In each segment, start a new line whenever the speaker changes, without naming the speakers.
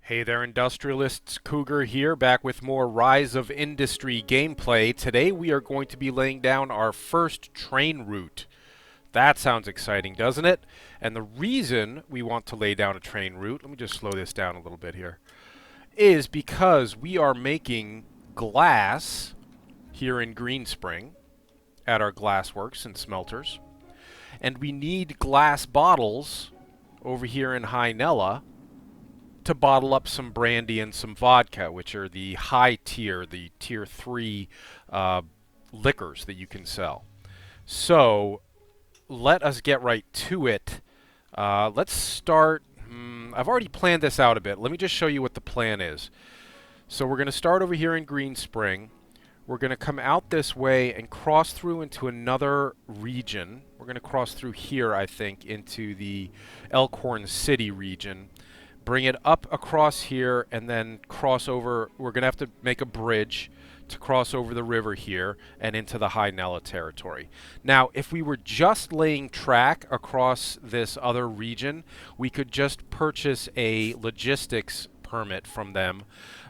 Hey there, industrialists. Cougar here, back with more Rise of Industry gameplay. Today we are going to be laying down our first train route. That sounds exciting, doesn't it? And the reason we want to lay down a train route, let me just slow this down a little bit here, is because we are making glass here in Green Spring at our glassworks and smelters. And we need glass bottles over here in Hinella to bottle up some brandy and some vodka, which are the high tier, the tier 3 liquors that you can sell. So let us get right to it. Let's start. I've already planned this out a bit. Let me just show you what the plan is. So we're going to start over here in Green Spring. We're going to come out this way and cross through into another region. We're going to cross through here, I think, into the Elkhorn City region. Bring it up across here and then cross over. We're going to have to make a bridge to cross over the river here and into the Hinella territory. Now, if we were just laying track across this other region, we could just purchase a logistics permit from them,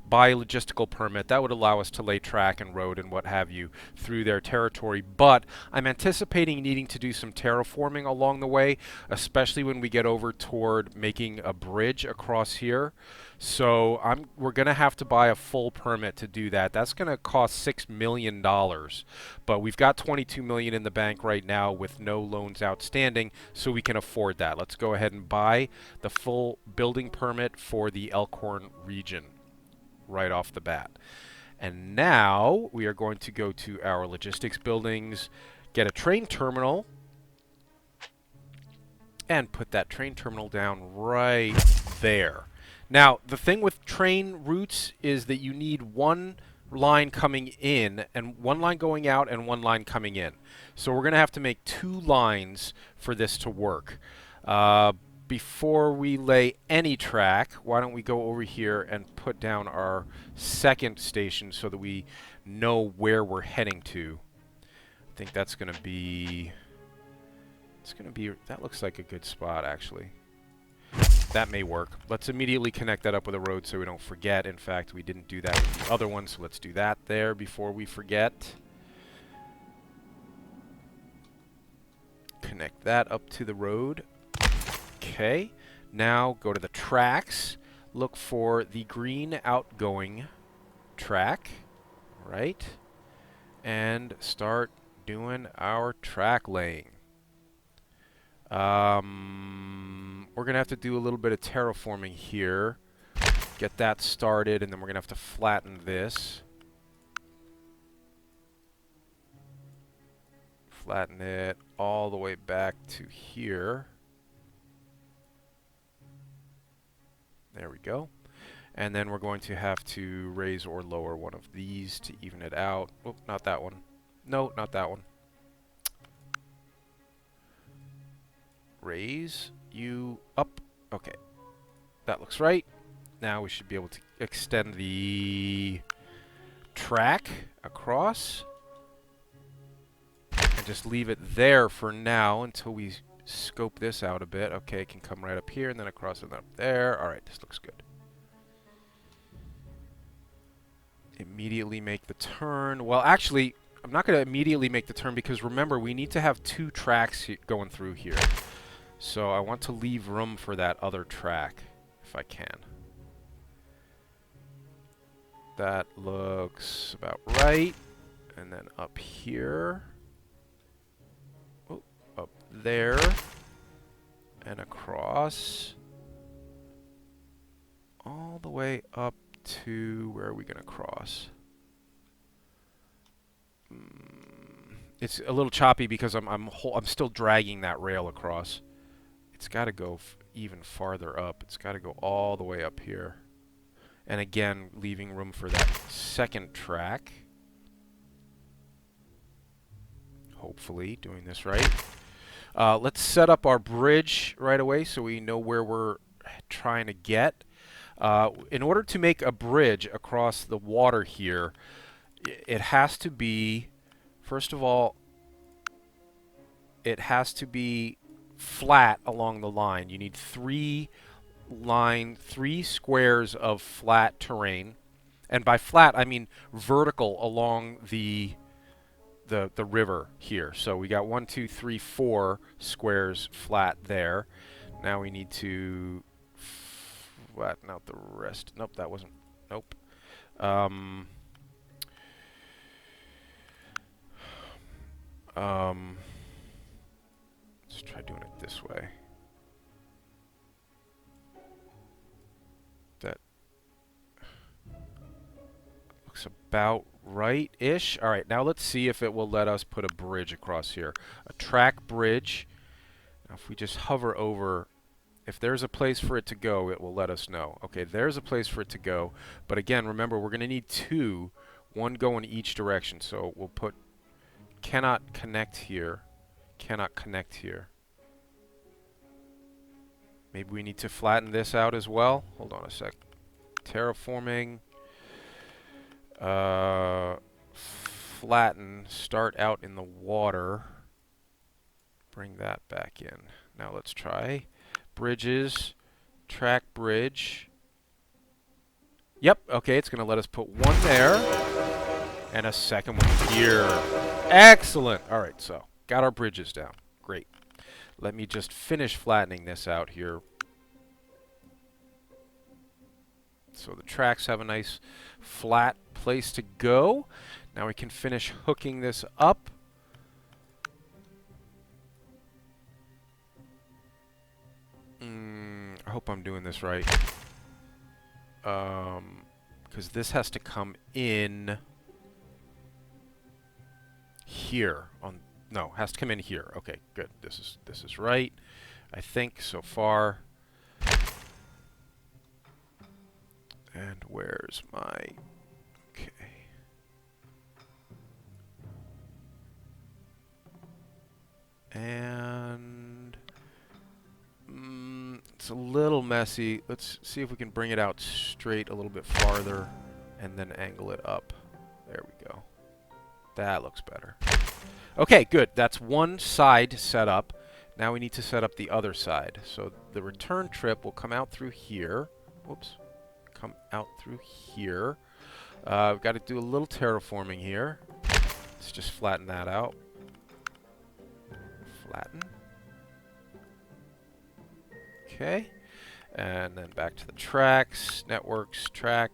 buy a logistical permit. That would allow us to lay track and road and what have you through their territory. But I'm anticipating needing to do some terraforming along the way, especially when we get over toward making a bridge across here. So we're going to have to buy a full permit to do that. That's going to cost $6 million. But we've got $22 million in the bank right now with no loans outstanding, so we can afford that. Let's go ahead and buy the full building permit for the Elkhorn region right off the bat. And now we are going to go to our logistics buildings, get a train terminal, and put that train terminal down right there. Now, the thing with train routes is that you need one line coming in and one line going out and one line coming in. So we're going to have to make two lines for this to work. Before we lay any track, why don't we go over here and put down our second station so that we know where we're heading to. I think that's going to be... that looks like a good spot, actually. That may work. Let's immediately connect that up with a road so we don't forget. In fact, we didn't do that with the other one, so let's do that there before we forget. Connect that up to the road. Okay, now go to the tracks, look for the green outgoing track, right, and start doing our track laying. We're going to have to do a little bit of terraforming here, get that started, and then we're going to have to flatten this. Flatten it all the way back to here. There we go. And then we're going to have to raise or lower one of these to even it out. Oh, not that one. No, not that one. Raise you up. Okay. That looks right. Now we should be able to extend the track across. And just leave it there for now until we scope this out a bit. Okay, it can come right up here and then across and up there. Alright, this looks good. Immediately make the turn. Well, actually, I'm not going to immediately make the turn because remember, we need to have two tracks going through here. So I want to leave room for that other track, if I can. That looks about right. And then up here. Oh, up there. And across. All the way up to... where are we going to cross? It's a little choppy because I'm still dragging that rail across. It's got to go even farther up. It's got to go all the way up here. And again, leaving room for that second track. Hopefully, doing this right. Let's set up our bridge right away so we know where we're trying to get. In order to make a bridge across the water here, it has to be, first of all, it has to be flat along the line. You need 3 line 3 squares of flat terrain. And by flat, I mean vertical along the river here. So we got 1, 2, 3, 4 squares flat there. Now we need to flatten out the rest. Nope, that wasn't. Nope. Let's try doing it this way. That looks about right-ish. All right, now let's see if it will let us put a bridge across here. A track bridge. Now if we just hover over, if there's a place for it to go, it will let us know. Okay, there's a place for it to go. But again, remember, we're going to need 2, 1 go in each direction. So we'll put cannot connect here, cannot connect here. Maybe we need to flatten this out as well. Hold on a sec. Terraforming. Flatten. Start out in the water. Bring that back in. Now let's try bridges. Track bridge. Yep. Okay, it's going to let us put 1 there and a second one here. Excellent. All right, so got our bridges down. Great. Let me just finish flattening this out here. So the tracks have a nice flat place to go. Now we can finish hooking this up. I hope I'm doing this right. Because this has to come in here on no, has to come in here. Okay, good. This is right. I think so far. And where's my okay. And it's a little messy. Let's see if we can bring it out straight a little bit farther and then angle it up. There we go. That looks better. Okay, good. That's one side set up. Now we need to set up the other side. So the return trip will come out through here. Whoops. Come out through here. We've got to do a little terraforming here. Let's just flatten that out. Flatten. Okay. And then back to the tracks. Networks, track.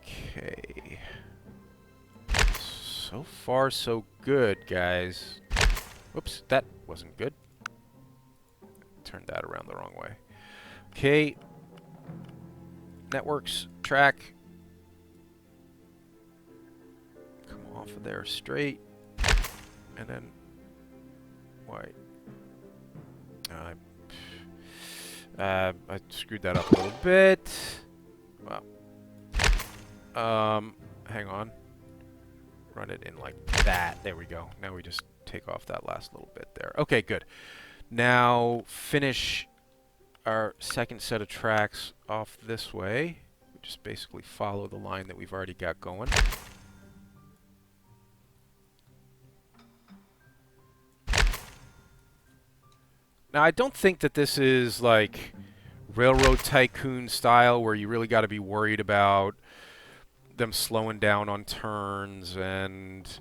Okay. So far, so good, guys. Whoops, that wasn't good. Turned that around the wrong way. Okay. Networks, track. Come off of there straight. And then white. I screwed that up a little bit. Wow. Hang on. Run it in like that. There we go. Now we just take off that last little bit there. Okay, good. Now finish our second set of tracks off this way. We just basically follow the line that we've already got going. Now, I don't think that this is like Railroad Tycoon style where you really got to be worried about them slowing down on turns and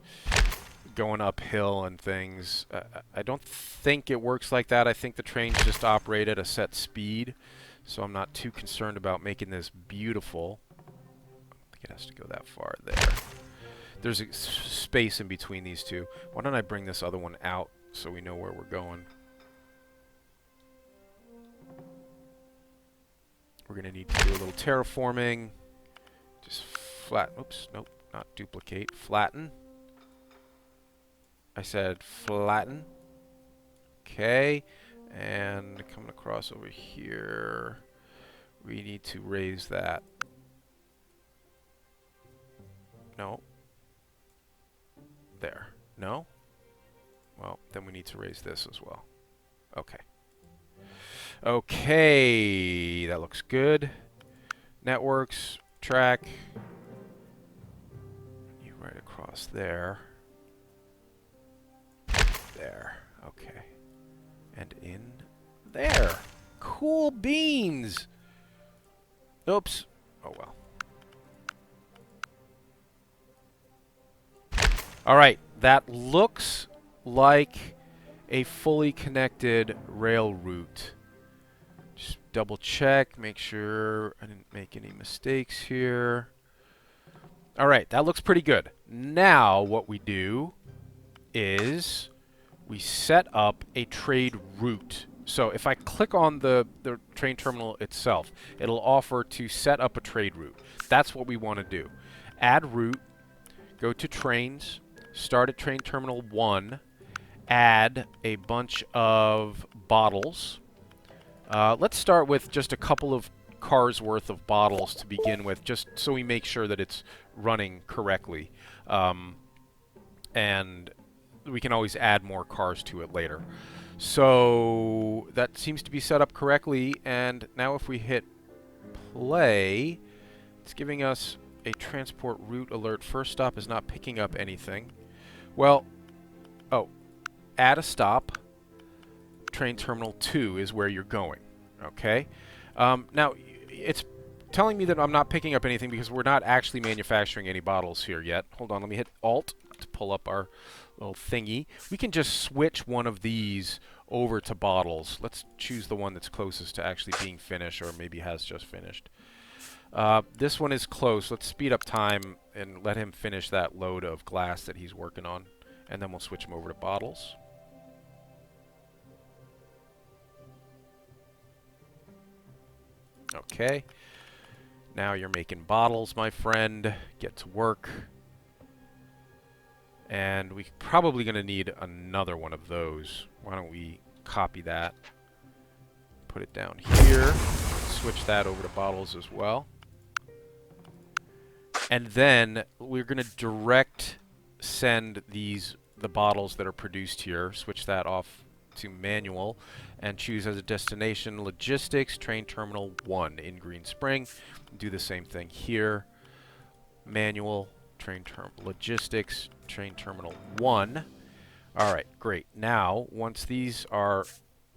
going uphill and things. I don't think it works like that. I think the trains just operate at a set speed, so I'm not too concerned about making this beautiful. I don't think it has to go that far there. There's a space in between these two. Why don't I bring this other one out so we know where we're going? We're going to need to do a little terraforming. Just flatten. Oops, nope, not duplicate. Flatten. I said flatten. Okay. And coming across over here, we need to raise that. No. There. No? Well, then we need to raise this as well. Okay. Okay, that looks good. Networks, track. You right across there. There. Okay. And in there. Cool beans! Oops. Oh well. Alright, that looks like a fully connected rail route. Just double check, make sure I didn't make any mistakes here. Alright, that looks pretty good. Now what we do is we set up a trade route. So if I click on the train terminal itself, it'll offer to set up a trade route. That's what we want to do. Add route, go to trains, start at train terminal 1, add a bunch of bottles. Let's start with just a couple of cars worth of bottles to begin with, just so we make sure that it's running correctly. And we can always add more cars to it later. So that seems to be set up correctly, and now if we hit play, it's giving us a transport route alert. First stop is not picking up anything. Well, oh, add a stop. Train terminal 2 is where you're going. Okay. Now, it's telling me that I'm not picking up anything because we're not actually manufacturing any bottles here yet. Hold on, let me hit Alt to pull up our little thingy. We can just switch one of these over to bottles. Let's choose the one that's closest to actually being finished, or maybe has just finished. This one is close. Let's speed up time and let him finish that load of glass that he's working on, and then we'll switch him over to bottles. Okay. Now you're making bottles, my friend. Get to work. And we're probably going to need another one of those. Why don't we copy that, put it down here, switch that over to bottles as well. And then we're going to direct send the bottles that are produced here, switch that off to manual, and choose as a destination logistics, train terminal 1 in Green Spring. Do the same thing here. Manual, logistics, train terminal 1. Alright, great. Now, once these are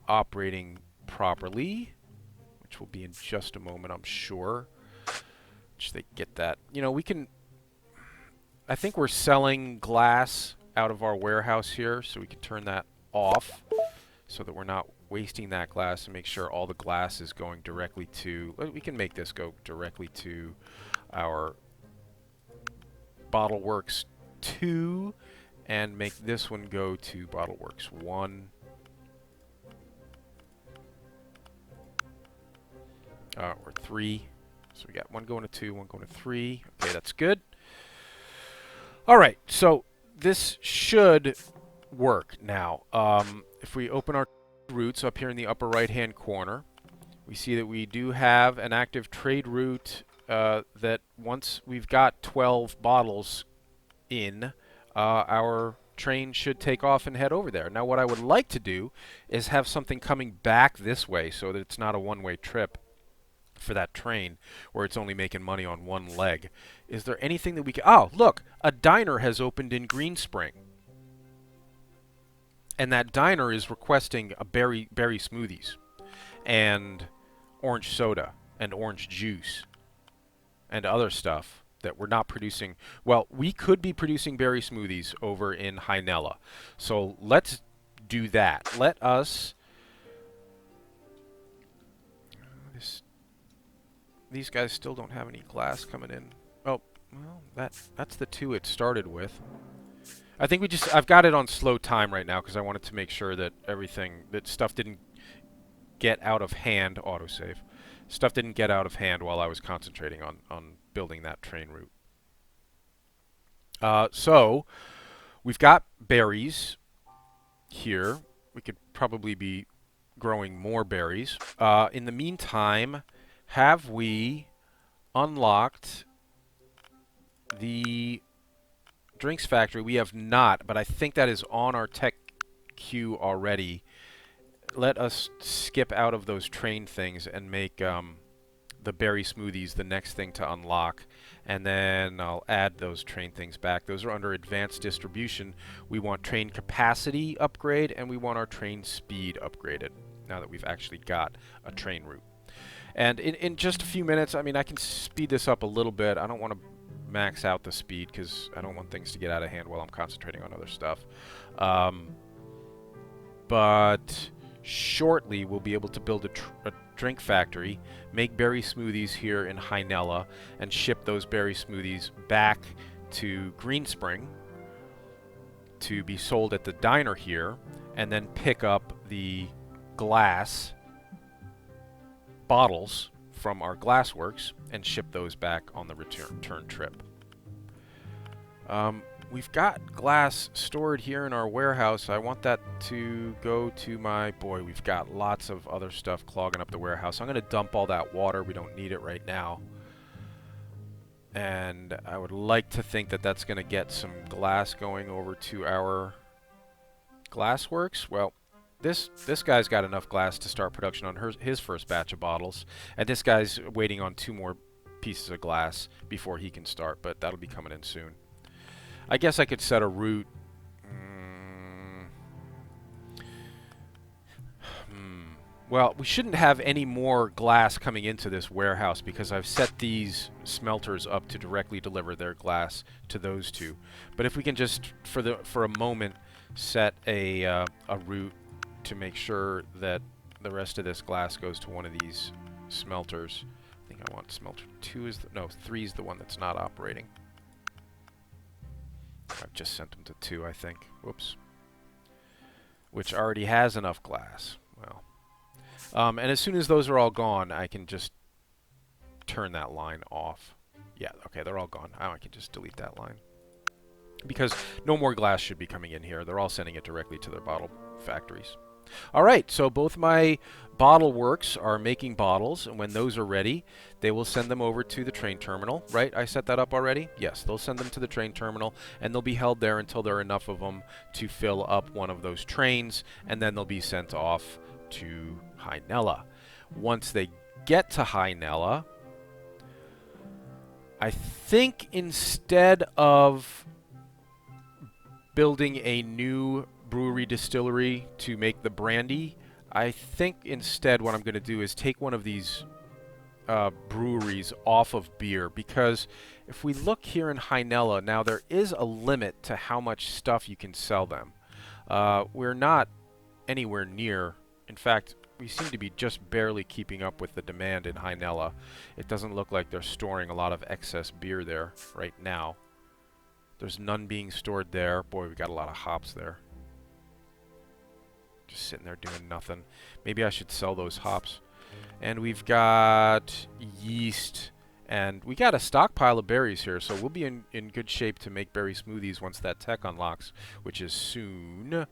operating properly, which will be in just a moment, I'm sure, which they get that. You know, we can... I think we're selling glass out of our warehouse here, so we can turn that off so that we're not wasting that glass, and make sure all the glass is going directly to... We can make this go directly to our Bottle Works 2, and make this one go to Bottle Works 1. Or 3. So we got one going to 2, one going to 3. Okay, that's good. Alright, so this should work now. If we open our routes up here in the upper right-hand corner, we see that we do have an active trade route that once we've got 12 bottles in, our train should take off and head over there. Now what I would like to do is have something coming back this way so that it's not a one-way trip for that train where it's only making money on one leg. Is there anything that we can... Oh, look! A diner has opened in Green Spring. And that diner is requesting a berry smoothies and orange soda and orange juice and other stuff that we're not producing. Well, we could be producing berry smoothies over in Hinella. So let's do that. Let us... These guys still don't have any glass coming in. Oh, well, that's the 2 it started with. I think I've got it on slow time right now because I wanted to make sure that stuff didn't get out of hand. Autosave. Stuff didn't get out of hand while I was concentrating on building that train route. So, we've got berries here. We could probably be growing more berries. In the meantime, have we unlocked the drinks factory? We have not, but I think that is on our tech queue already. Let us skip out of those train things and make the berry smoothies the next thing to unlock, and then I'll add those train things back. Those are under advanced distribution. We want train capacity upgrade, and we want our train speed upgraded. now that we've actually got a train route. And in just a few minutes, I mean, I can speed this up a little bit. I don't want to max out the speed because I don't want things to get out of hand while I'm concentrating on other stuff. But shortly, we'll be able to build a drink factory, make berry smoothies here in Hinella, and ship those berry smoothies back to Green Spring to be sold at the diner here, and then pick up the glass bottles from our glassworks and ship those back on the return trip. We've got glass stored here in our warehouse. I want that to go to my... Boy, we've got lots of other stuff clogging up the warehouse. I'm going to dump all that water. We don't need it right now. And I would like to think that that's going to get some glass going over to our glassworks. Well, this guy's got enough glass to start production on his first batch of bottles. And this guy's waiting on 2 more pieces of glass before he can start, but that'll be coming in soon. I guess I could set a route. Well, we shouldn't have any more glass coming into this warehouse because I've set these smelters up to directly deliver their glass to those 2. But if we can just, for a moment, set a route to make sure that the rest of this glass goes to one of these smelters. I think I want smelter 2 is no, 3 is the one that's not operating. I've just sent them to 2, I think. Whoops. Which already has enough glass. Well. And as soon as those are all gone, I can just turn that line off. Yeah, okay, they're all gone. Now I can just delete that line. Because no more glass should be coming in here. They're all sending it directly to their bottle factories. Alright, so both my bottle works are making bottles, and when those are ready, they will send them over to the train terminal, right? I set that up already? Yes, they'll send them to the train terminal, and they'll be held there until there are enough of them to fill up one of those trains, and then they'll be sent off to Hinella. Once they get to Hinella, I think instead of building a new brewery distillery to make the brandy, I think instead what I'm going to do is take one of these breweries off of beer, because if we look here in Hinella, now there is a limit to how much stuff you can sell them. We're not anywhere near, in fact, we seem to be just barely keeping up with the demand in Hinella. It doesn't look like they're storing a lot of excess beer there right now. There's none being stored there. Boy, we got a lot of hops there. Just sitting there doing nothing. Maybe I should sell those hops. And we've got yeast, and we got a stockpile of berries here, so we'll be in good shape to make berry smoothies once that tech unlocks, which is soon.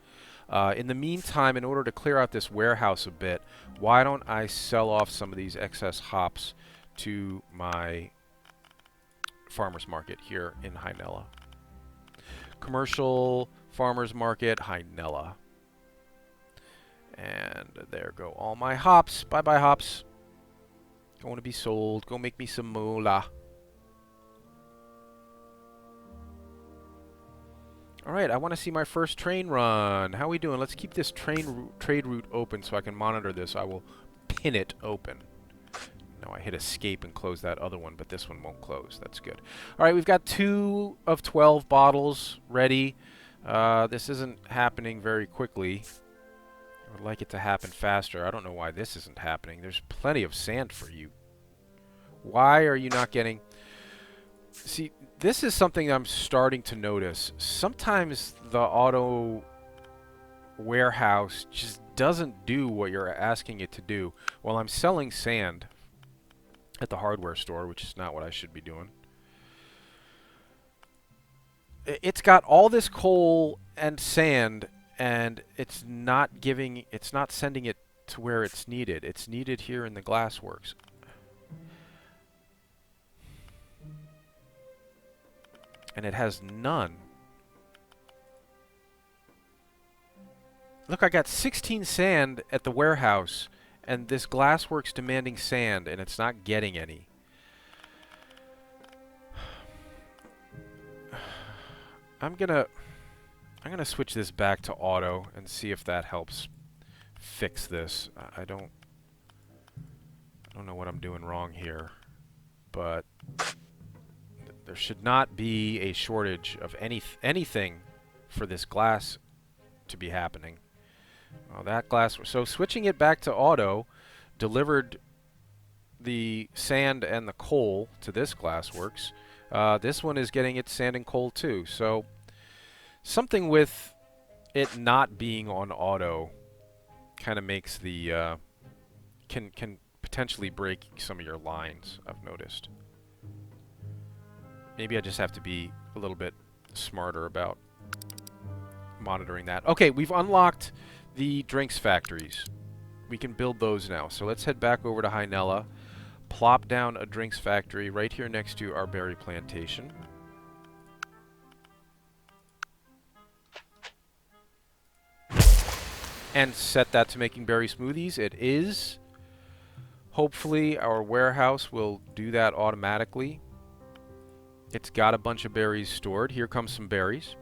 In the meantime, in order to clear out this warehouse a bit, why don't I sell off some of these excess hops to my farmer's market here in Hinella. Commercial farmer's market, Hinella. And there go all my hops. Bye-bye, hops. Going to be sold. Go make me some moolah. Alright, I want to see my first train run. How are we doing? Let's keep this trade route open so I can monitor this. I will pin it open. No, I hit escape and close that other one, but this one won't close. That's good. Alright, we've got 2 of 12 bottles ready. This isn't happening very quickly. I would like it to happen faster. I don't know why this isn't happening. There's plenty of sand for you. Why are you not getting... See, this is something I'm starting to notice. Sometimes the auto warehouse just doesn't do what you're asking it to do. Well, I'm selling sand at the hardware store, which is not what I should be doing. It's got all this coal and sand, and it's not sending it to where it's needed. It's needed here in the glassworks. And it has none. Look, I got 16 sand at the warehouse, and this glassworks demanding sand, and it's not getting any. I'm gonna switch this back to auto and see if that helps fix this. I don't know what I'm doing wrong here, but there should not be a shortage of anything for this glass to be happening. Oh, that glass. So switching it back to auto delivered the sand and the coal to this glassworks. This one is getting its sand and coal too. So something with it not being on auto kind of makes the can potentially break some of your lines, I've noticed. Maybe I just have to be a little bit smarter about monitoring that. Okay, we've unlocked the drinks factories. We can build those now. So let's head back over to Hinella, plop down a drinks factory right here next to our berry plantation. And set that to making berry smoothies. It is. Hopefully our warehouse will do that automatically. It's got a bunch of berries stored. Here comes some berries.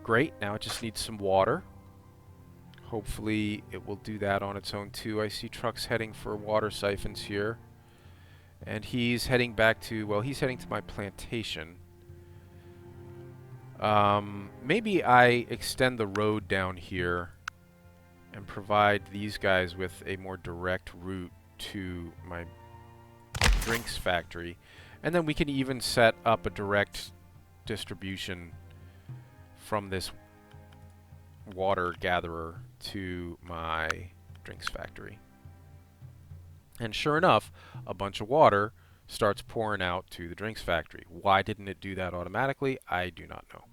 Great, now it just needs some water. Hopefully it will do that on its own too. I see trucks heading for water siphons here. And he's heading back to, well, he's heading to my plantation. Maybe I extend the road down here and provide these guys with a more direct route to my drinks factory. And then we can even set up a direct distribution from this water gatherer to my drinks factory. And sure enough, a bunch of water starts pouring out to the drinks factory. Why didn't it do that automatically? I do not know.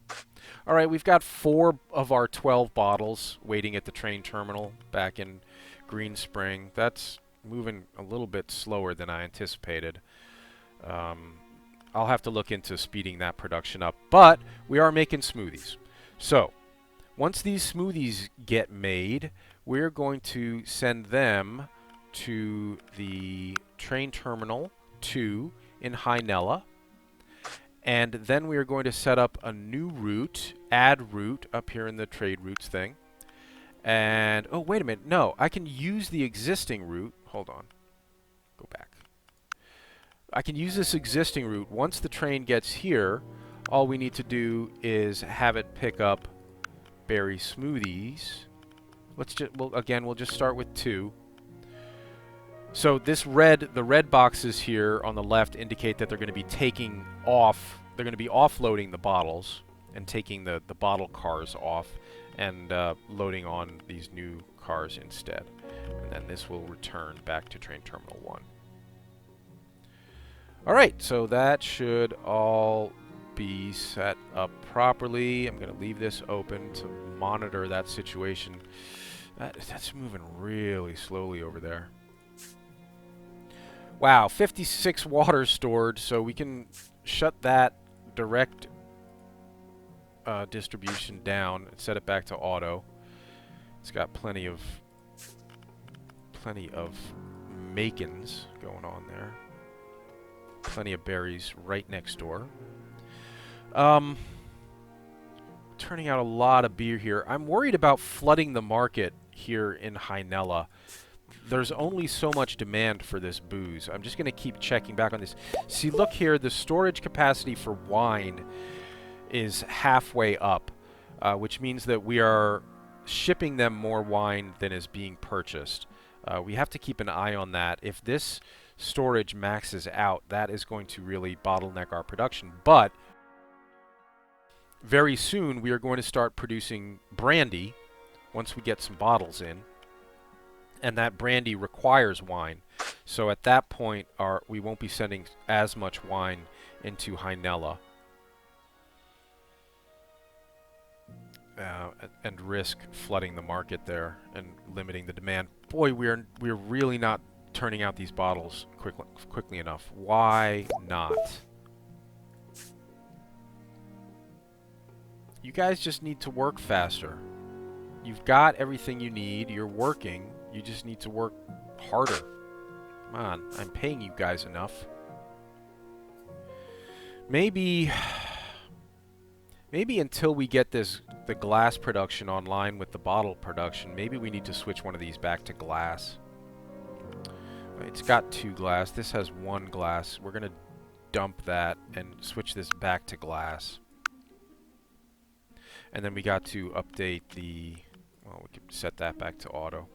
All right, we've got 4 of our 12 bottles waiting at the train terminal back in Green Spring. That's moving a little bit slower than I anticipated. I'll have to look into speeding that production up, but we are making smoothies. So once these smoothies get made, we're going to send them to the train terminal 2 in Hinella, and then we are going to set up a new route, add route up here in the trade routes thing. And oh, wait a minute, no, I can use the existing route. Hold on, go back. I can use this existing route. Once the train gets here, all we need to do is have it pick up berry smoothies. Let's just, well, again, we'll just start with 2. So this the red boxes here on the left indicate that they're going to be taking off, they're going to be offloading the bottles and taking the bottle cars off and loading on these new cars instead. And then this will return back to train terminal 1. Alright, so that should all be set up properly. I'm going to leave this open to monitor that situation. That's moving really slowly over there. Wow, 56 water stored, so we can shut that direct distribution down and set it back to auto. It's got plenty of makins going on there. Plenty of berries right next door. Turning out a lot of beer here. I'm worried about flooding the market here in Hinella. There's only so much demand for this booze. I'm just going to keep checking back on this. See, look here, the storage capacity for wine is halfway up, which means that we are shipping them more wine than is being purchased. We have to keep an eye on that. If this storage maxes out, that is going to really bottleneck our production. But very soon we are going to start producing brandy once we get some bottles in. And that brandy requires wine. So at that point, we won't be sending as much wine into Hinella. And risk flooding the market there and limiting the demand. Boy, we're really not turning out these bottles quickly enough. Why not? You guys just need to work faster. You've got everything you need. You're working. You just need to work harder. Come on, I'm paying you guys mayugh. Maybe Maybe until we get the glass production online with the bottle production, maybe we need to switch one of these back to glass. It's got 2 glass. This has 1 glass. We're going to dump that and switch this back to glass. And then we got to update the... Well, we can set that back to auto.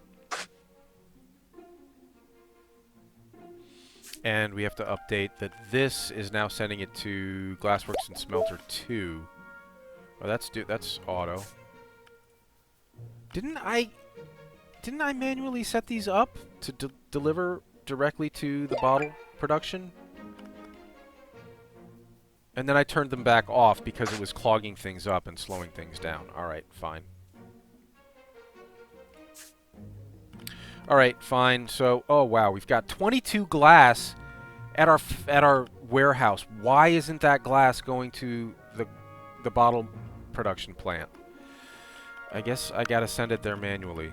And we have to update that this is now sending it to Glassworks and Smelter 2. Oh, that's auto. Didn't I manually set these up to deliver directly to the bottle production? And then I turned them back off because it was clogging things up and slowing things down. Alright, fine. Alright, fine. So, oh wow, we've got 22 glass at our warehouse. Why isn't that glass going to the bottle production plant? I guess I gotta send it there manually.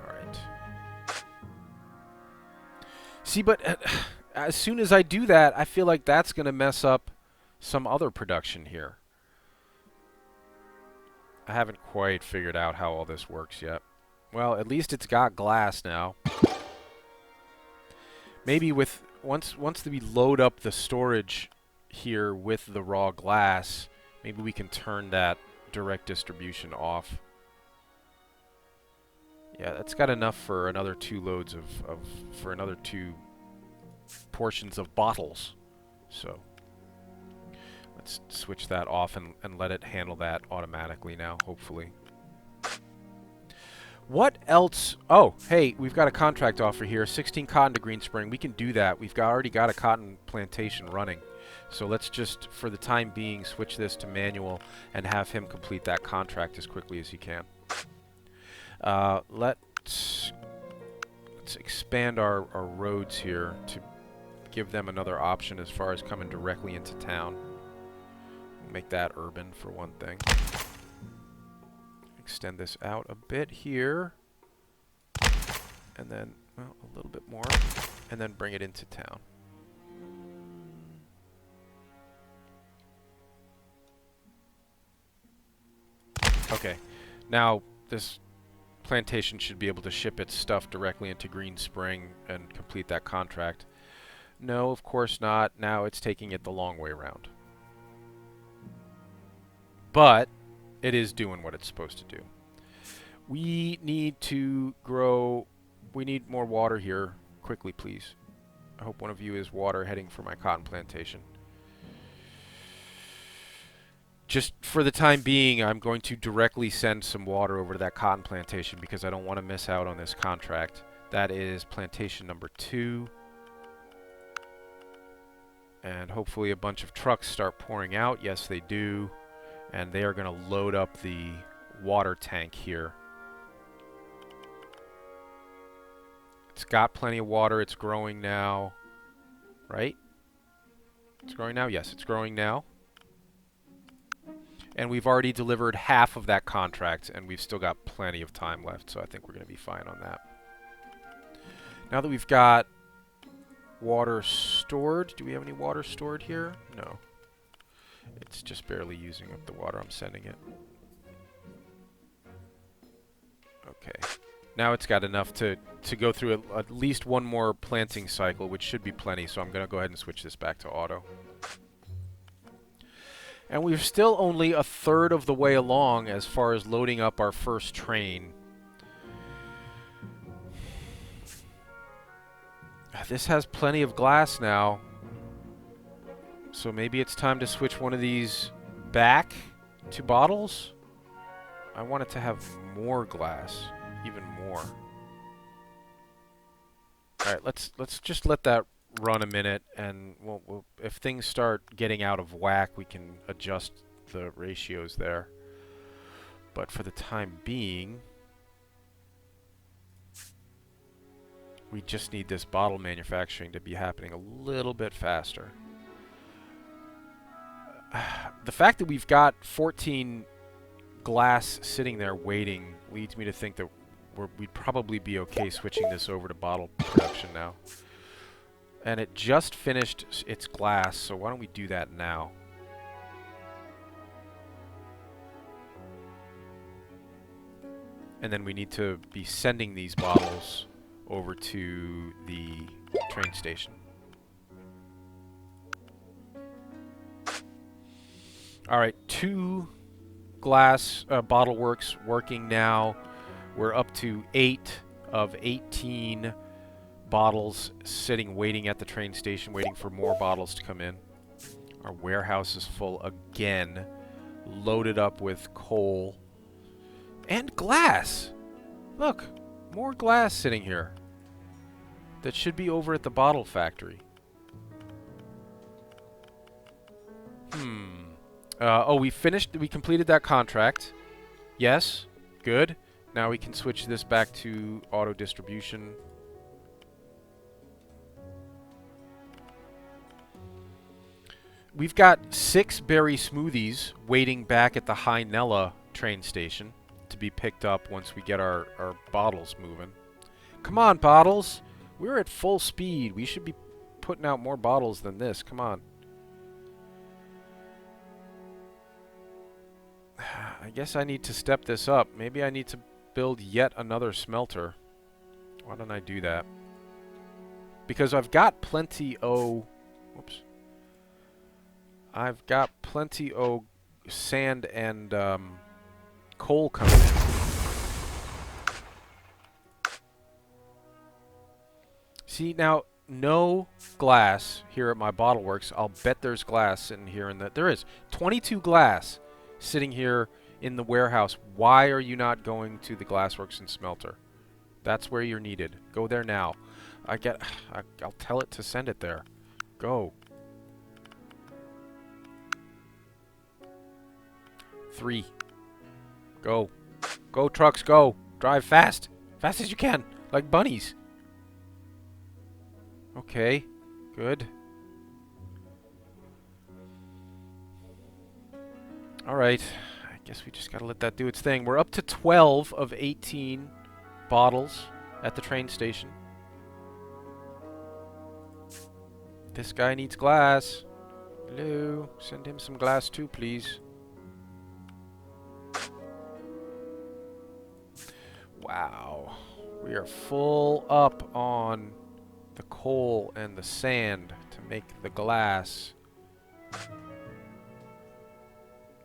Alright. See, but as soon as I do that, I feel like that's gonna mess up some other production here. I haven't quite figured out how all this works yet. Well, at least it's got glass now. Maybe with once we load up the storage here with the raw glass, maybe we can turn that direct distribution off. Yeah, that's got enough for another 2 loads for another 2 portions of bottles. So let's switch that off and let it handle that automatically now, hopefully. What else? Oh, hey, we've got a contract offer here. 16 cotton to Green Spring. We can do that. We've already got a cotton plantation running. So let's just, for the time being, switch this to manual and have him complete that contract as quickly as he can. Let's expand our roads here to give them another option as far as coming directly into town. Make that urban for one thing. Extend this out a bit here. And then, well, a little bit more. And then bring it into town. Okay. Now, this plantation should be able to ship its stuff directly into Green Spring and complete that contract. No, of course not. Now it's taking it the long way around. But it is doing what it's supposed to do. We need to grow... We need more water here. Quickly, please. I hope one of you is water heading for my cotton plantation. Just for the time being, I'm going to directly send some water over to that cotton plantation because I don't want to miss out on this contract. That is plantation number 2. And hopefully a bunch of trucks start pouring out. Yes, they do. And they are going to load up the water tank here. It's got plenty of water. It's growing now. Right? It's growing now? Yes, it's growing now. And we've already delivered half of that contract, and we've still got plenty of time left, so I think we're going to be fine on that. Now that we've got water stored, do we have any water stored here? No. It's just barely using up the water I'm sending it. Okay. Now it's got enough to go through at least one more planting cycle, which should be plenty, so I'm going to go ahead and switch this back to auto. And we're still only a third of the way along as far as loading up our first train. This has plenty of glass now. So maybe it's time to switch one of these back to bottles. I want it to have more glass, even more. All right, let's just let that run a minute, and we'll if things start getting out of whack, we can adjust the ratios there. But for the time being, we just need this bottle manufacturing to be happening a little bit faster. The fact that we've got 14 glass sitting there waiting leads me to think that we'd probably be okay switching this over to bottle production now. And it just finished its glass, so why don't we do that now? And then we need to be sending these bottles over to the train station. Alright, 2 glass bottle works working now. We're up to 8 of 18 bottles sitting waiting at the train station, waiting for more bottles to come in. Our warehouse is full again, loaded up with coal and glass. Look, more glass sitting here. That should be over at the bottle factory. Oh, we completed that contract. Yes, good. Now we can switch this back to auto distribution. We've got 6 berry smoothies waiting back at the Hinella train station to be picked up once we get our bottles moving. Come on, bottles! We're at full speed. We should be putting out more bottles than this. Come on. I guess I need to step this up. Maybe I need to build yet another smelter. Why don't I do that? Because I've got plenty of... Whoops. I've got plenty of sand and coal coming in. See, now, no glass here at my bottle works. I'll bet there's glass sitting here in the... There is 22 glass sitting here in the warehouse. Why are you not going to the glassworks and smelter? That's where you're needed. Go there now. I'll tell it to send it there. Go. 3. Go. Go, trucks, go. Drive fast. Fast as you can. Like bunnies. Okay. Good. Alright. I guess we just gotta let that do its thing. We're up to 12 of 18 bottles at the train station. This guy needs glass. Hello. Send him some glass too, please. Wow. We are full up on the coal and the sand to make the glass.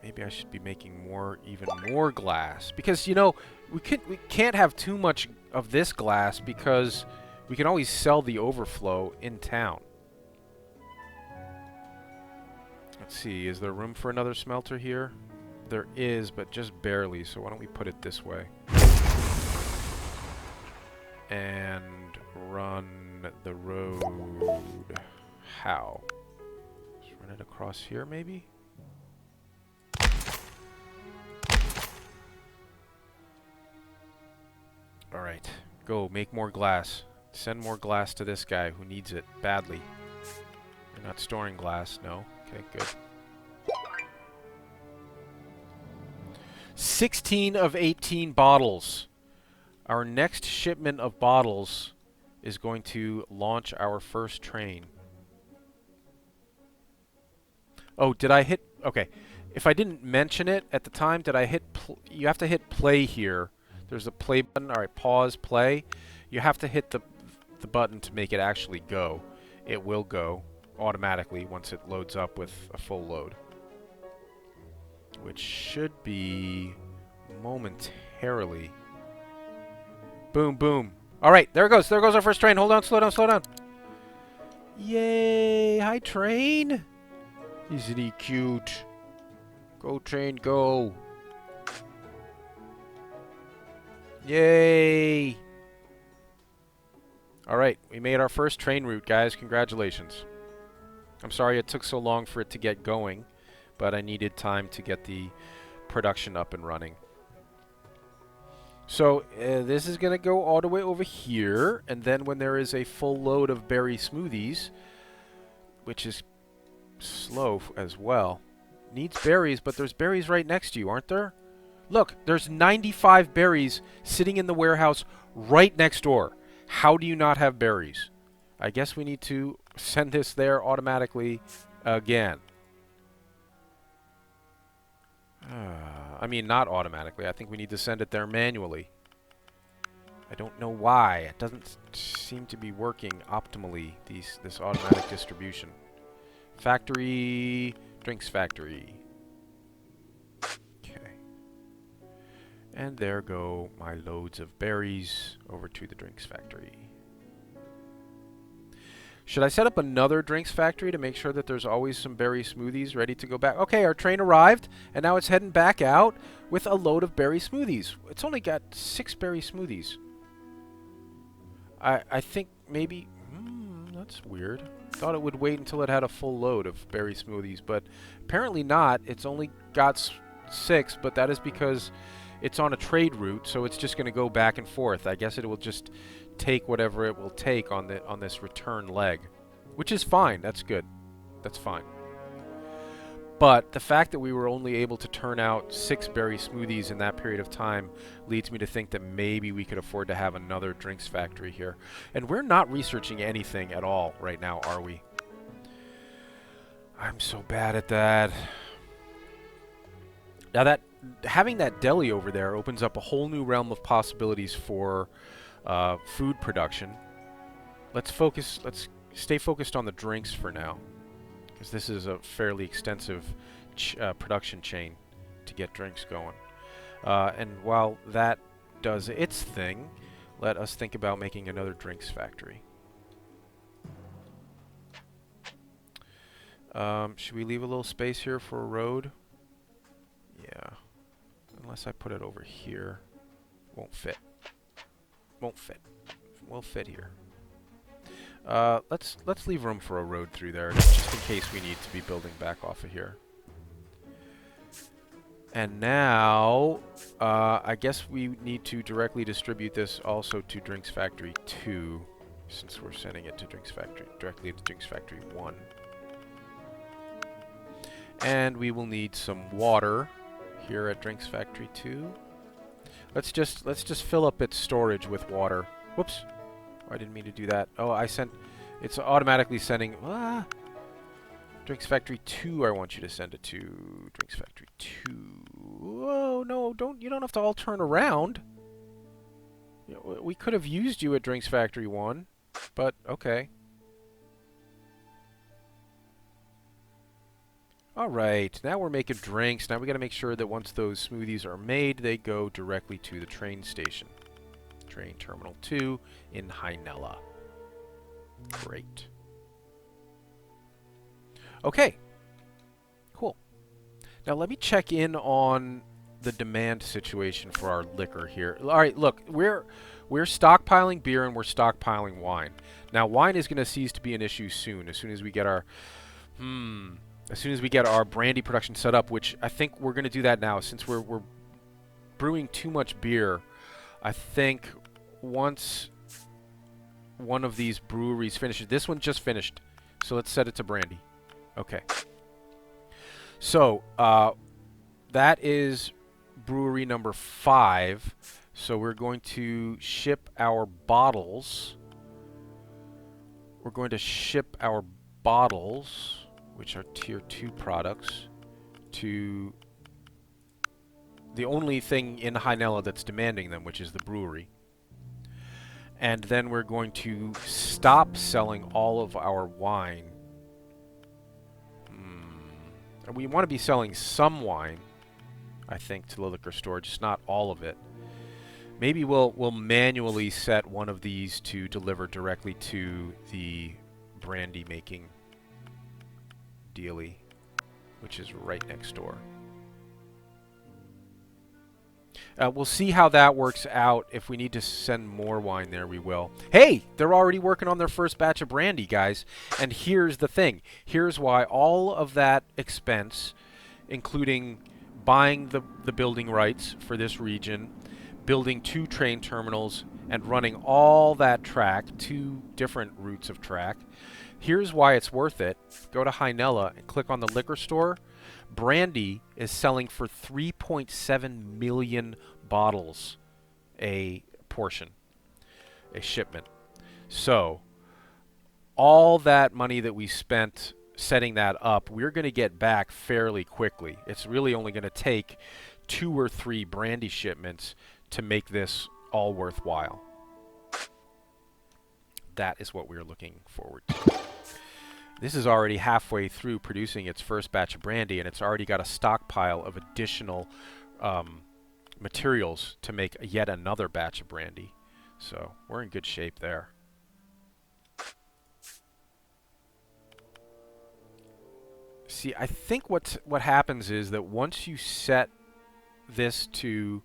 Maybe I should be making even more glass. Because, you know, we can't have too much of this glass because we can always sell the overflow in town. Let's see, is there room for another smelter here? There is, but just barely, so why don't we put it this way? And run the road. How? Just run it across here, maybe? Alright, go, make more glass. Send more glass to this guy who needs it badly. You're not storing glass, no? Okay, good. 16 of 18 bottles. Our next shipment of bottles is going to launch our first train. Oh, did I hit... Okay, if I didn't mention it at the time, did I hit... You have to hit play here. There's a play button. Alright, pause, play. You have to hit the button to make it actually go. It will go automatically once it loads up with a full load. Which should be momentarily. Boom, boom. Alright, there it goes. There goes our first train. Hold on, slow down, slow down. Yay! Hi, train! Isn't he cute? Go, train, go. Yay! Alright, we made our first train route, guys. Congratulations. I'm sorry it took so long for it to get going, but I needed time to get the production up and running. So, this is going to go all the way over here, and then when there is a full load of berry smoothies, which is slow as well, needs berries, but there's berries right next to you, aren't there? Look, there's 95 berries sitting in the warehouse right next door. How do you not have berries? I guess we need to send this there automatically again. I mean, not automatically. I think we need to send it there manually. I don't know why. It doesn't seem to be working optimally, this automatic distribution. Factory, drinks factory. Okay. And there go my loads of berries over to the drinks factory. Should I set up another drinks factory to make sure that there's always some berry smoothies ready to go back? Okay, our train arrived, and now it's heading back out with a load of berry smoothies. It's only got 6 berry smoothies. I think maybe... that's weird. Thought it would wait until it had a full load of berry smoothies, but apparently not. It's only got 6, but that is because it's on a trade route, so it's just going to go back and forth. I guess it will just take whatever it will take on this return leg, which is fine. That's good. That's fine. But the fact that we were only able to turn out 6 berry smoothies in that period of time leads me to think that maybe we could afford to have another drinks factory here. And we're not researching anything at all right now, are we? I'm so bad at that. Now having that deli over there opens up a whole new realm of possibilities for food production. Let's stay focused on the drinks for now, because this is a fairly extensive production chain to get drinks going. And while that does its thing, let us think about making another drinks factory. Should we leave a little space here for a road? Yeah. Unless I put it over here. Won't fit. Won't fit. Will fit here. Let's leave room for a road through there, just in case we need to be building back off of here. And now, I guess we need to directly distribute this also to Drinks Factory 2, since we're sending it to Drinks Factory directly to Drinks Factory 1. And we will need some water here at Drinks Factory 2. Let's just fill up its storage with water. Whoops. Oh, I didn't mean to do that. Oh, it's automatically sending... Drinks Factory 2, I want you to send it to. Drinks Factory 2. Whoa, no, you don't have to all turn around. You know, we could have used you at Drinks Factory 1, but okay. Alright, now we're making drinks. Now we gotta make sure that once those smoothies are made, they go directly to the train station. Train Terminal 2 in Hinella. Great. Okay. Cool. Now let me check in on the demand situation for our liquor here. Alright, look, we're stockpiling beer and we're stockpiling wine. Now wine is gonna cease to be an issue soon, as soon as we get our brandy production set up, which I think we're going to do that now. Since we're brewing too much beer, I think once one of these breweries finishes... This one just finished, so let's set it to brandy. Okay. So, that is brewery number 5. So we're going to ship our bottles. We're going to ship our bottles, which are tier 2 products, to the only thing in Hinella that's demanding them, which is the brewery. And then we're going to stop selling all of our wine. And we want to be selling some wine, I think, to the liquor store, just not all of it. Maybe we'll manually set one of these to deliver directly to the brandy making dealie, which is right next door. We'll see how that works out. If we need to send more wine there, we will. Hey, they're already working on their first batch of brandy, guys. And here's the thing. Here's why all of that expense, including buying the building rights for this region, building 2 train terminals, and running all that track, 2 different routes of track, here's why it's worth it. Go to Hinella and click on the liquor store. Brandy is selling for 3.7 million bottles a portion, a shipment. So all that money that we spent setting that up, we're going to get back fairly quickly. It's really only going to take 2 or 3 brandy shipments to make this all worthwhile. That is what we're looking forward to. This is already halfway through producing its first batch of brandy, and it's already got a stockpile of additional materials to make yet another batch of brandy. So we're in good shape there. See, I think what happens is that once you set this to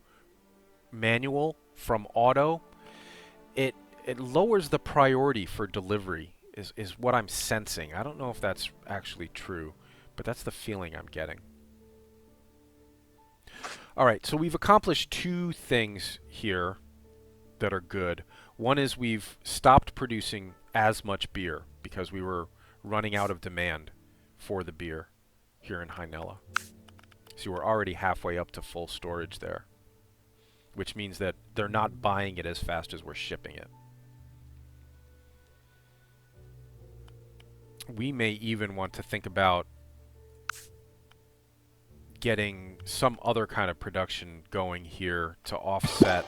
manual from auto, it lowers the priority for delivery, is what I'm sensing. I don't know if that's actually true, but that's the feeling I'm getting. All right, so we've accomplished 2 things here that are good. One is we've stopped producing as much beer because we were running out of demand for the beer here in Hinella. So we're already halfway up to full storage there, which means that they're not buying it as fast as we're shipping it. We may even want to think about getting some other kind of production going here to offset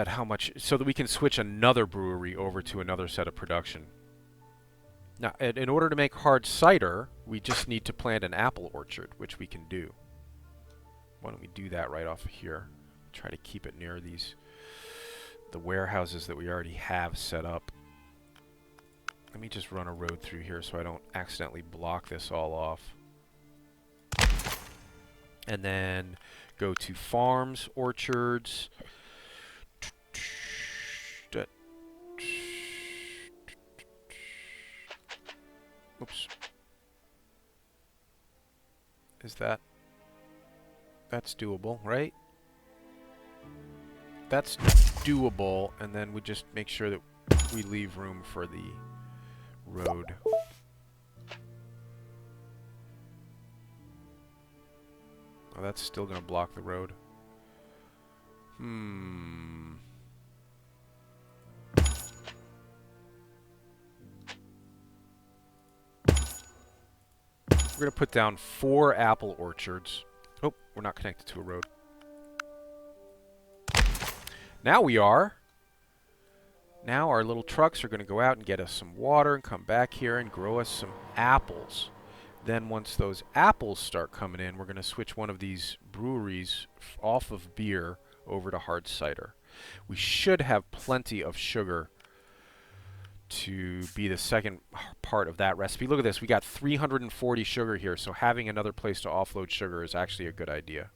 how much, so that we can switch another brewery over to another set of production. Now, in order to make hard cider, we just need to plant an apple orchard, which we can do. Why don't we do that right off of here? Try to keep it near the warehouses that we already have set up. Let me just run a road through here so I don't accidentally block this all off. And then go to farms, orchards. Oops. That's doable, right? That's doable, and then we just make sure that we leave room for the road. Oh, that's still going to block the road. We're going to put down 4 apple orchards. Oh, we're not connected to a road. Now we are. Now our little trucks are going to go out and get us some water and come back here and grow us some apples. Then once those apples start coming in, we're going to switch one of these breweries off of beer over to hard cider. We should have plenty of sugar to be the second part of that recipe. Look at this. We got 340 sugar here, so having another place to offload sugar is actually a good idea.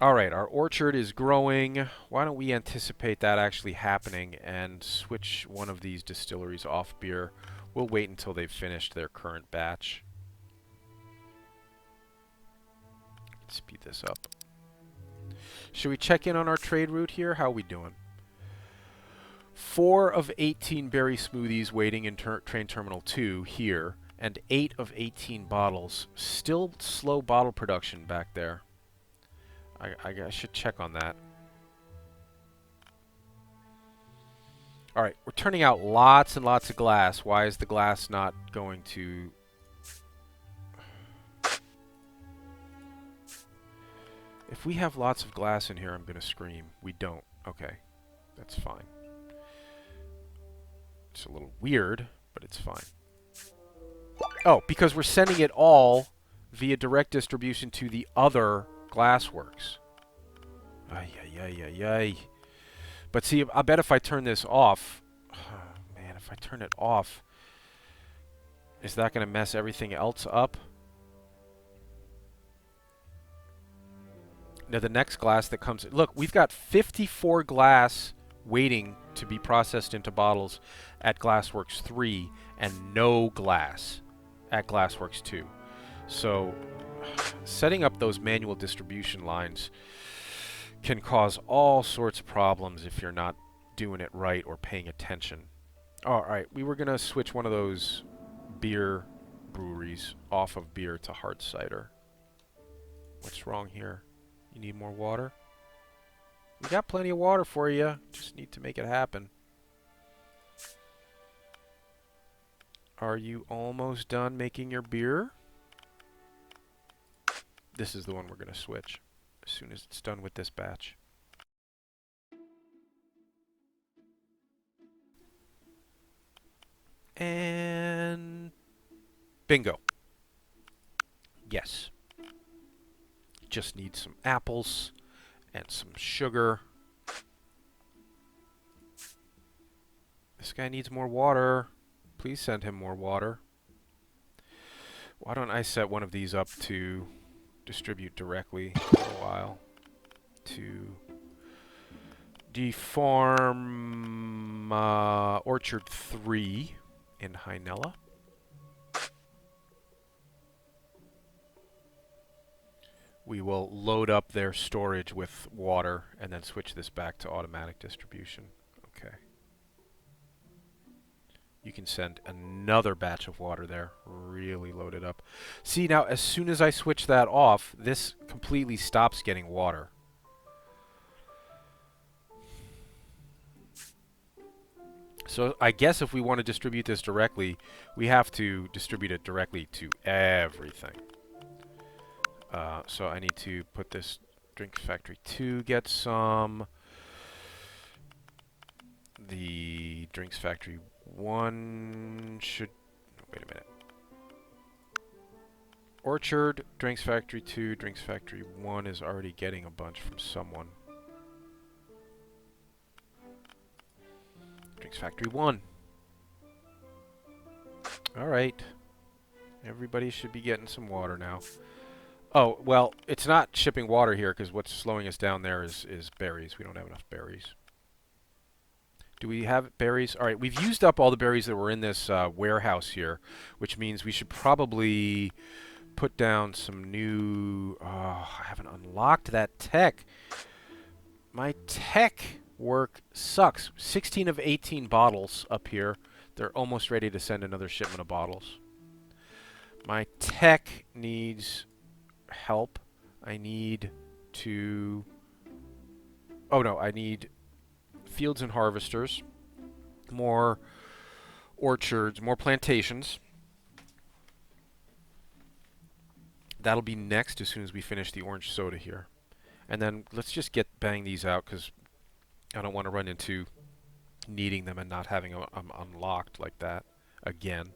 All right, our orchard is growing. Why don't we anticipate that actually happening and switch one of these distilleries off beer? We'll wait until they've finished their current batch. Speed this up. Should we check in on our trade route here? How are we doing? 4 of 18 berry smoothies waiting in train terminal 2 here, and 8 of 18 bottles. Still slow bottle production back there. I should check on that. All right, we're turning out lots and lots of glass. Why is the glass not going to... If we have lots of glass in here, I'm going to scream. We don't. Okay, that's fine. It's a little weird, but it's fine. Oh, because we're sending it all via direct distribution to the other glassworks. Ay, ay, ay, ay, ay. But see, I bet if I turn this off... Oh, man, if I turn it off... Is that going to mess everything else up? Now, the next glass that comes... Look, we've got 54 glass waiting to be processed into bottles at Glassworks 3 and no glass at Glassworks 2. So, setting up those manual distribution lines can cause all sorts of problems if you're not doing it right or paying attention. All right, we were going to switch one of those beer breweries off of beer to hard cider. What's wrong here? You need more water? We got plenty of water for you. Just need to make it happen. Are you almost done making your beer? This is the one we're going to switch as soon as it's done with this batch. And bingo. Yes. Just need some apples and some sugar. This guy needs more water. Please send him more water. Why don't I set one of these up to distribute directly for a while to defarm Orchard 3 in Hinella. We will load up their storage with water and then switch this back to automatic distribution. Okay. You can send another batch of water there. Really load it up. See, now, as soon as I switch that off, this completely stops getting water. So I guess if we want to distribute this directly, we have to distribute it directly to everything. So I need to put this Drink Factory 2, get some. The Drinks Factory 1 should... Wait a minute. Orchard, Drinks Factory 2, Drinks Factory 1 is already getting a bunch from someone. Drinks Factory 1. Alright. Everybody should be getting some water now. Oh, well, it's not shipping water here because what's slowing us down there is berries. We don't have enough berries. Do we have berries? All right, we've used up all the berries that were in this warehouse here, which means we should probably put down some new... Oh, I haven't unlocked that tech. My tech work sucks. 16 of 18 bottles up here. They're almost ready to send another shipment of bottles. My tech needs help. I need to... Oh, no, I need... fields and harvesters, more orchards, more plantations. That'll be next as soon as we finish the orange soda here. And then let's just bang these out because I don't want to run into needing them and not having them unlocked like that again.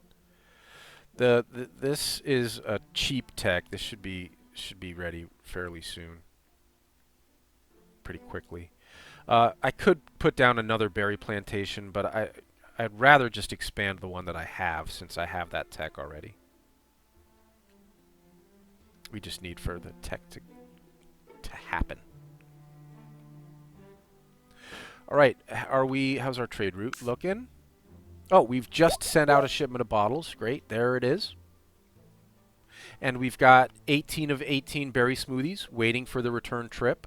This is a cheap tech. This should be ready fairly soon, pretty quickly. I could put down another berry plantation, but I'd rather just expand the one that I have since I have that tech already. We just need for the tech to happen. All right, how's our trade route looking? Oh, we've just sent out a shipment of bottles. Great, there it is. And we've got 18 of 18 berry smoothies waiting for the return trip.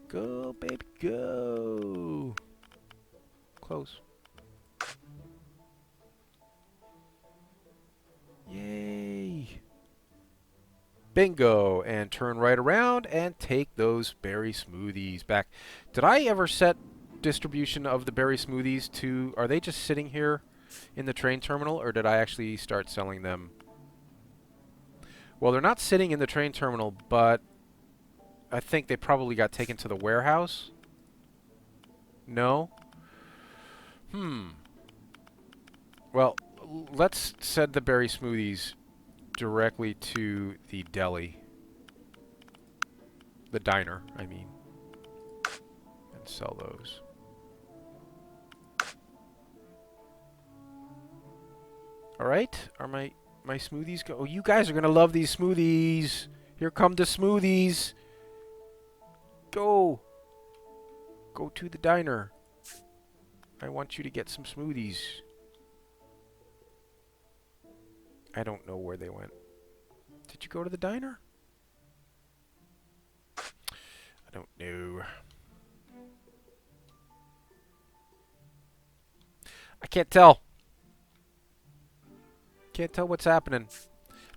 Go, baby, go. Close. Yay. Bingo. And turn right around and take those berry smoothies back. Did I ever set distribution of the berry smoothies to... Are they just sitting here in the train terminal, or did I actually start selling them? Well, they're not sitting in the train terminal, but... I think they probably got taken to the warehouse. No? Well, let's send the berry smoothies directly to the deli. The diner, I mean. And sell those. Alright, are my smoothies go? Oh, you guys are gonna love these smoothies! Here come the smoothies! Go! Go to the diner. I want you to get some smoothies. I don't know where they went. Did you go to the diner? I don't know. I can't tell. Can't tell what's happening.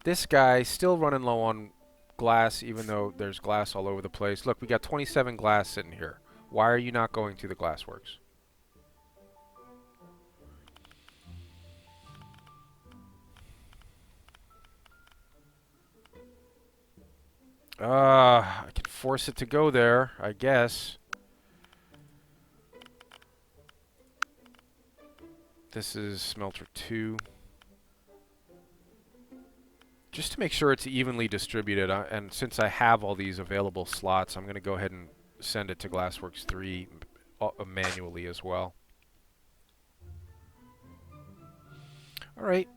This guy's still running low on glass even though there's glass all over the place. Look, we got 27 glass sitting here. Why are you not going to the glassworks? I can force it to go there, I guess. This is smelter 2. Just to make sure it's evenly distributed, and since I have all these available slots, I'm going to go ahead and send it to Glassworks 3 manually as well. Alright,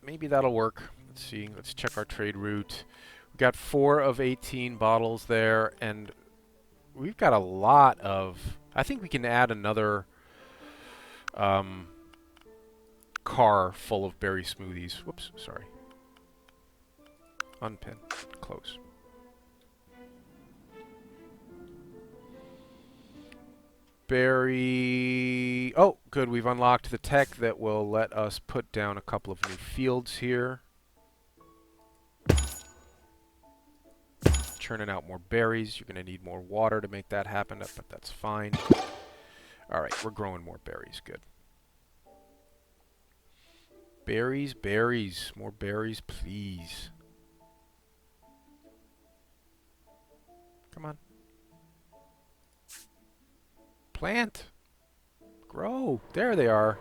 maybe that'll work. Let's see, let's check our trade route. We've got 4 of 18 bottles there, and we've got a lot of... I think we can add another car full of berry smoothies. Whoops, sorry. Unpin. Close. Berry... Oh, good. We've unlocked the tech that will let us put down a couple of new fields here. Churning out more berries. You're going to need more water to make that happen, but that's fine. Alright, we're growing more berries. Good. Berries, berries. More berries, please. Come on. Plant. Grow. There they are.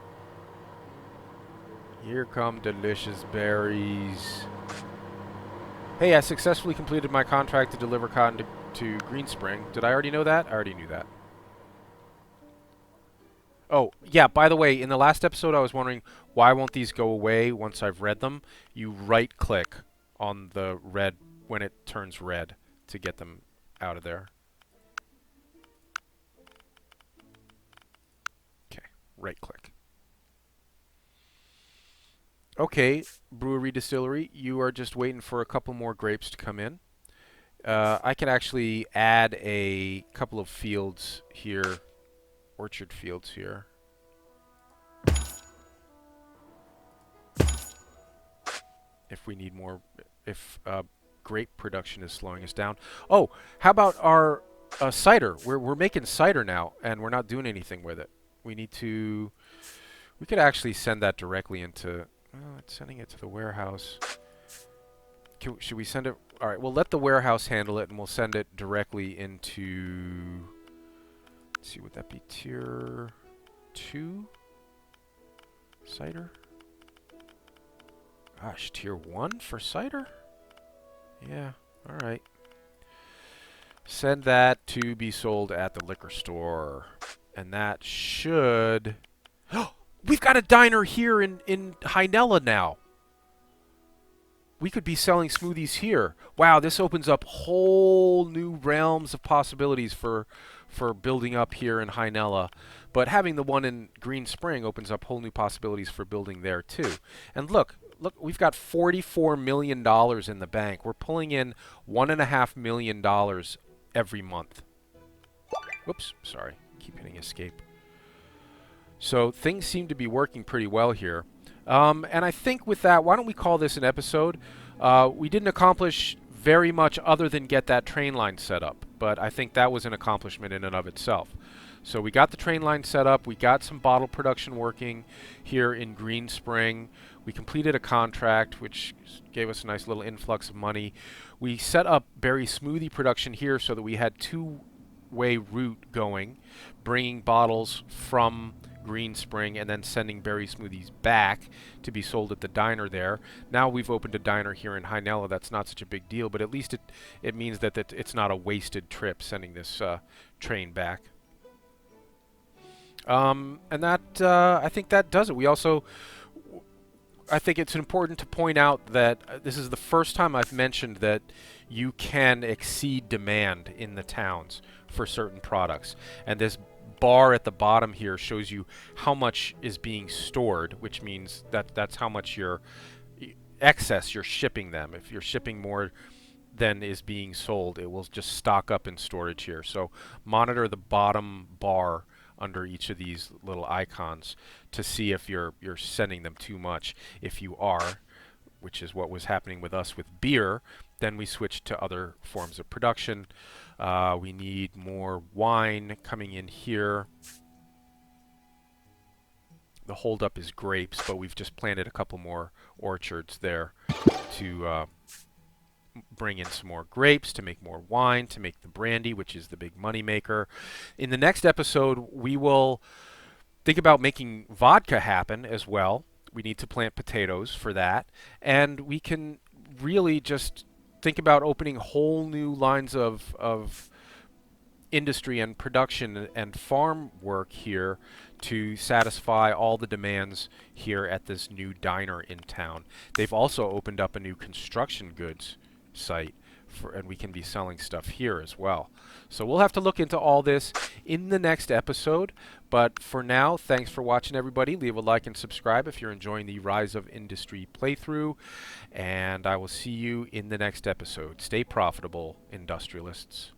Here come delicious berries. Hey, I successfully completed my contract to deliver cotton to Green Spring. Did I already know that? I already knew that. Oh, yeah, by the way, in the last episode I was wondering why won't these go away once I've read them. You right-click on the red when it turns red to get them out of there. Okay, right-click. Okay, brewery, distillery, you are just waiting for a couple more grapes to come in. I can actually add a couple of fields here, orchard fields here. If we need more, if grape production is slowing us down. Oh, how about our cider? We're making cider now, and we're not doing anything with it. We need to... We could actually send that directly into... Oh, it's sending it to the warehouse. Should we send it... Alright, we'll let the warehouse handle it, and we'll send it directly into... Let's see, would that be tier 2? Cider? Gosh, tier 1 for cider? Yeah, alright. Send that to be sold at the liquor store. And that should... We've got a diner here in Hinella now. We could be selling smoothies here. Wow, this opens up whole new realms of possibilities for building up here in Hinella. But having the one in Green Spring opens up whole new possibilities for building there too. And look, we've got $44 million in the bank. We're pulling in $1.5 million every month. Whoops, sorry. Keep hitting escape. So things seem to be working pretty well here. And I think with that, why don't we call this an episode? We didn't accomplish very much other than get that train line set up, but I think that was an accomplishment in and of itself. So we got the train line set up, we got some bottle production working here in Green Spring, we completed a contract which gave us a nice little influx of money. We set up berry smoothie production here so that we had two-way route going, bringing bottles from Green Spring and then sending berry smoothies back to be sold at the diner there. Now we've opened a diner here in Hinella. That's not such a big deal, but at least it means that it's not a wasted trip sending this train back. And that I think that does it. We also, I think it's important to point out that this is the first time I've mentioned that you can exceed demand in the towns for certain products, and this bar at the bottom here shows you how much is being stored, which means that that's how much your excess you're shipping them. If you're shipping more than is being sold, it will just stock up in storage here. So monitor the bottom bar under each of these little icons to see if you're sending them too much. If you are, which is what was happening with us with beer. Then we switched to other forms of production. We need more wine coming in here. The holdup is grapes, but we've just planted a couple more orchards there to bring in some more grapes, to make more wine, to make the brandy, which is the big money maker. In the next episode, we will think about making vodka happen as well. We need to plant potatoes for that. And we can really just think about opening whole new lines of industry and production and farm work here to satisfy all the demands here at this new diner in town. They've also opened up a new construction goods site, and we can be selling stuff here as well. So we'll have to look into all this in the next episode. But for now, thanks for watching, everybody. Leave a like and subscribe if you're enjoying the Rise of Industry playthrough. And I will see you in the next episode. Stay profitable, industrialists.